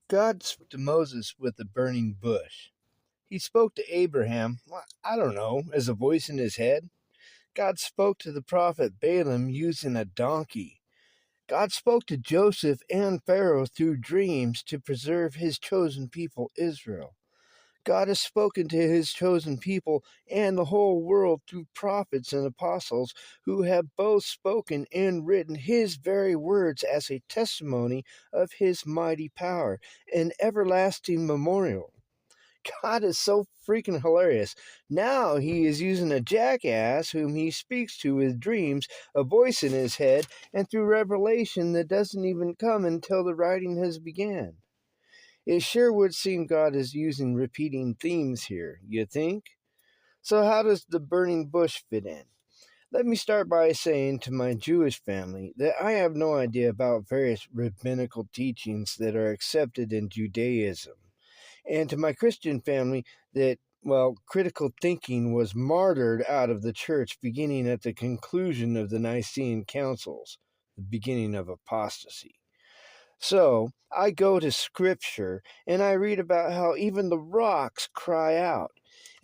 God spoke to Moses with a burning bush. He spoke to Abraham, I don't know, as a voice in his head. God spoke to the prophet Balaam using a donkey. God spoke to Joseph and Pharaoh through dreams to preserve his chosen people, Israel. God has spoken to his chosen people and the whole world through prophets and apostles who have both spoken and written his very words as a testimony of his mighty power, an everlasting memorial. God is so freaking hilarious. Now he is using a jackass whom he speaks to with dreams, a voice in his head, and through revelation that doesn't even come until the writing has begun. It sure would seem God is using repeating themes here, you think? So, how does the burning bush fit in? Let me start by saying to my Jewish family that I have no idea about various rabbinical teachings that are accepted in Judaism, and to my Christian family that, well, critical thinking was martyred out of the church beginning at the conclusion of the Nicene Councils, the beginning of apostasy. So I go to scripture and I read about how even the rocks cry out.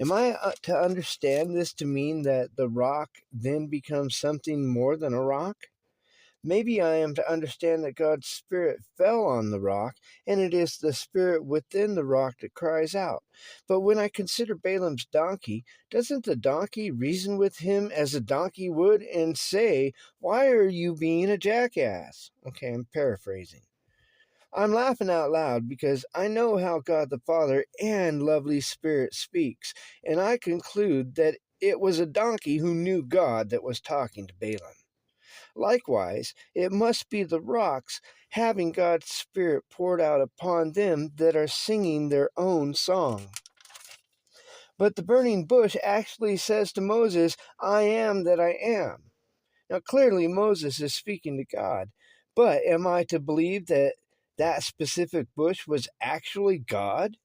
Am I to understand this to mean that the rock then becomes something more than a rock? Maybe I am to understand that God's Spirit fell on the rock, and it is the Spirit within the rock that cries out. But when I consider Balaam's donkey, doesn't the donkey reason with him as a donkey would and say, "Why are you being a jackass?" Okay, I'm paraphrasing. I'm laughing out loud because I know how God the Father and lovely Spirit speaks, and I conclude that it was a donkey who knew God that was talking to Balaam. Likewise, it must be the rocks having God's Spirit poured out upon them that are singing their own song. But the burning bush actually says to Moses, "I am that I am." Now, clearly, Moses is speaking to God, but am I to believe that that specific bush was actually God?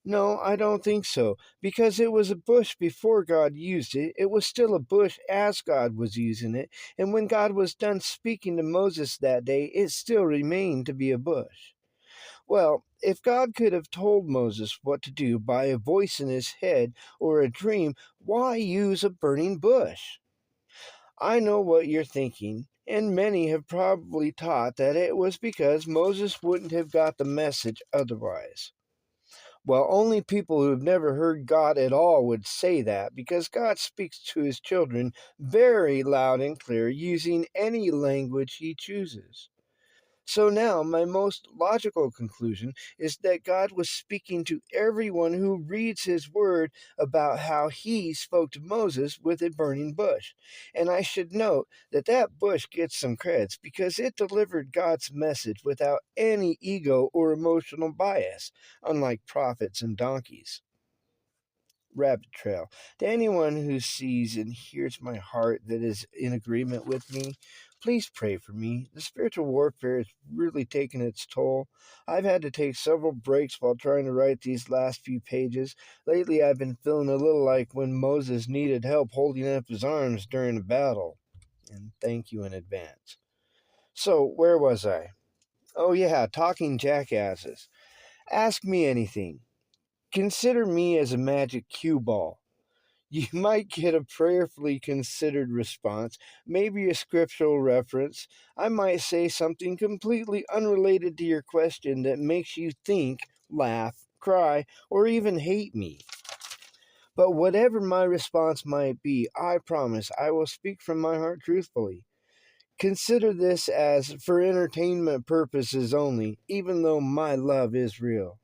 No, I don't think so, because it was a bush before God used it. It was still a bush as God was using it, and when God was done speaking to Moses that day, it still remained to be a bush. Well, if God could have told Moses what to do by a voice in his head or a dream, why use a burning bush? I know what you're thinking, and many have probably taught that it was because Moses wouldn't have got the message otherwise. Well, only people who have never heard God at all would say that, because God speaks to his children very loud and clear using any language he chooses. So now, my most logical conclusion is that God was speaking to everyone who reads his word about how he spoke to Moses with a burning bush. And I should note that that bush gets some creds because it delivered God's message without any ego or emotional bias, unlike prophets and donkeys. Rabbit trail. To anyone who sees and hears my heart that is in agreement with me, please pray for me. The spiritual warfare is really taking its toll. I've had to take several breaks while trying to write these last few pages. Lately, I've been feeling a little like when Moses needed help holding up his arms during a battle. And thank you in advance. So, where was I? Oh, yeah, talking jackasses. Ask me anything. Consider me as a magic cue ball. You might get a prayerfully considered response, maybe a scriptural reference. I might say something completely unrelated to your question that makes you think, laugh, cry, or even hate me. But whatever my response might be, I promise I will speak from my heart truthfully. Consider this as for entertainment purposes only, even though my love is real.